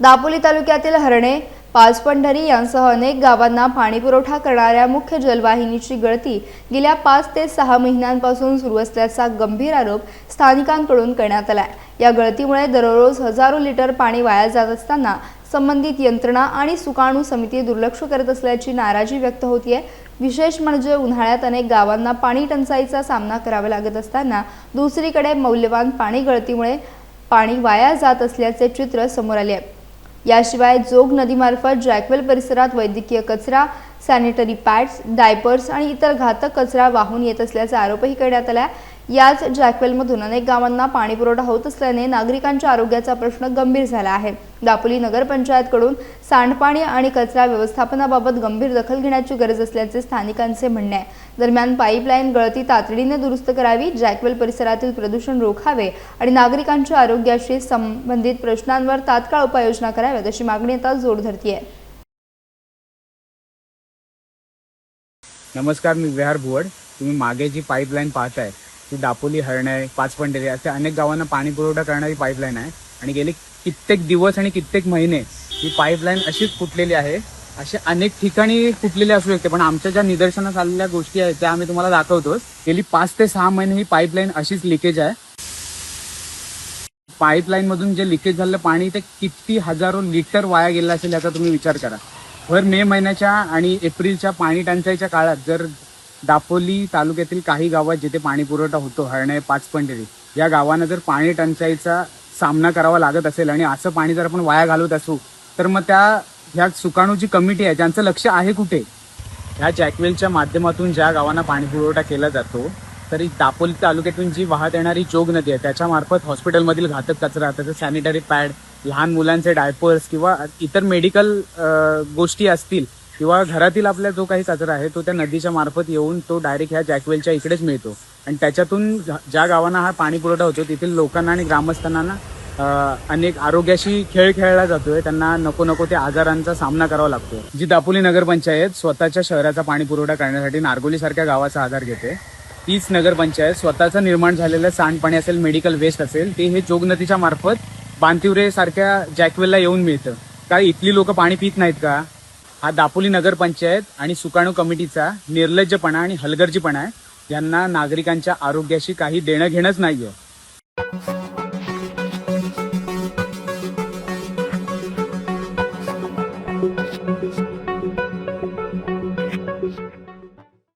दापोली तालुक्यातील हरणे, पाचपंढरी यांसह अनेक गावांना पाणीपुरवठा करणाऱ्या मुख्य जलवाहिनीची गळती गेल्या 5 ते 6 महिन्यांपासून सुरू असल्याचा गंभीर आरोप स्थानिकांकडून करण्यात आला आहे। या गळतीमुळे दररोज हजारो लिटर पाणी वाया जात असताना संबंधित यंत्रणा आणि सुकाणू समिती दुर्लक्ष करत असल्याची नाराजी व्यक्त होतीये। विशेष म्हणजे उन्हाळ्यात अनेक गावांना पाणी टंचाईचा सामना करावा लागत असताना दुसरीकडे मौल्यवान पाणी गळतीमुळे पाणी वाया जात असल्याचे चित्र समोर आले आहे। याशिवाय जोग नदीमार्फत जॅकवेल परिसरात वैद्यकीय कचरा, सॅनिटरी पॅड्स, डायपर्स आणि इतर घातक कचरा वाहून येत असल्याचा आरोपही करण्यात आला आहे। याच जॅकवेलमधून अनेक गावांना पाणीपुरवठा होत असल्याने नागरिकांच्या आरोग्याचा प्रश्न गंभीर झाला आहे। दापोली नगरपंचायतकडून सांडपाणी आणि कचरा व्यवस्थापनाबाबत गंभीर दखल घेण्याची गरज असल्याचे स्थानिकांचे म्हणणे आहे। दरम्यान पाईपलाईन गळती तातडीने दुरुस्त करावी, जॅकवेल परिसरातील प्रदूषण रोखावे आणि नागरिकांच्या आरोग्याशी संबंधित प्रश्नांवर तात्काळ उपाययोजना कराव्यात अशी मागणी आता जोर धरते आहे। नमस्कार, मी विहार भुवड। तुम्ही मागे जी पाईपलाईन पाहताय ती दापोली, हरणे, पाचपंढरी अशा अनेक गावांना पाणी पुरवठा करणारी पाईपलाईन आहे आणि गेले कित्येक दिवस आणि कित्येक महिने ही पाईपलाईन अशीच फुटलेली आहे। असे अनेक ठिकाणी फुटलेले असू शकते, पण आमच्या ज्या निदर्शनास आलेल्या गोष्टी आहेत त्या आम्ही तुम्हाला दाखवतो। गेली 5 ते 6 महिने ही पाईपलाईन अशीच लिकेज आहे। पाईपलाईन मधून जे लिकेज झालेलं पाणी ते किती हजारो लिटर वाया गेलं असेल याचा तुम्ही विचार करा। भर मे महिन्याच्या आणि एप्रिलच्या पाणी टंचाईच्या काळात जर दापोली तालुक्यातील काही गावात जिथे पाणी पुरवठा होतो, हरणे, पाचपंढरी या गावांना जर पाणी टंचाईचा सामना करावा लागत असेल आणि असं पाणी जर आपण वाया घालवत असू तर मग ह्या सुकाणूची कमिटी आहे ज्यांचं लक्ष आहे कुठे? ह्या जॅकवेलच्या माध्यमातून ज्या गावांना पाणी पुरवठा केला जातो तरी दापोली तालुक्यातून जी वाहत येणारी जोग नदी आहे त्याच्यामार्फत हॉस्पिटलमधील घातक कचरा, त्याचं सॅनिटरी पॅड, लहान मुलांचे डायपर्स किंवा इतर मेडिकल गोष्टी असतील किंवा घरातील आपल्या जो काही कचरा आहे तो त्या नदीच्या मार्फत येऊन तो डायरेक्ट ह्या जॅकवेलच्या इकडेच मिळतो आणि त्याच्यातून ज्या गावांना हा पाणी पुरवठा होतो तेथील लोकांना आणि ग्रामस्थांना अनेक आरोग्याशी खेळ खेळला जातोय। त्यांना नको नको त्या आजारांचा सामना करावा लागतो। जी दापोली नगरपंचायत स्वतःच्या शहराचा पाणी पुरवठा करण्यासाठी नारगोली सारख्या गावाचा आधार घेते, तीच नगरपंचायत स्वतःचं निर्माण झालेलं सांडपाणी असेल, मेडिकल वेस्ट असेल ते हे जोग नदीच्या मार्फत बांतिवरे सारख्या जॅकवेलला येऊन मिळतं। काय इथली लोक पाणी पित नाहीत का? हा दापोली नगरपंचायत आणि सुकाणू कमिटीचा निर्लज्जपणा आणि हलगर्जीपणा आहे। यांना नागरिकांच्या आरोग्याशी काही देणं घेणंच नाहीये।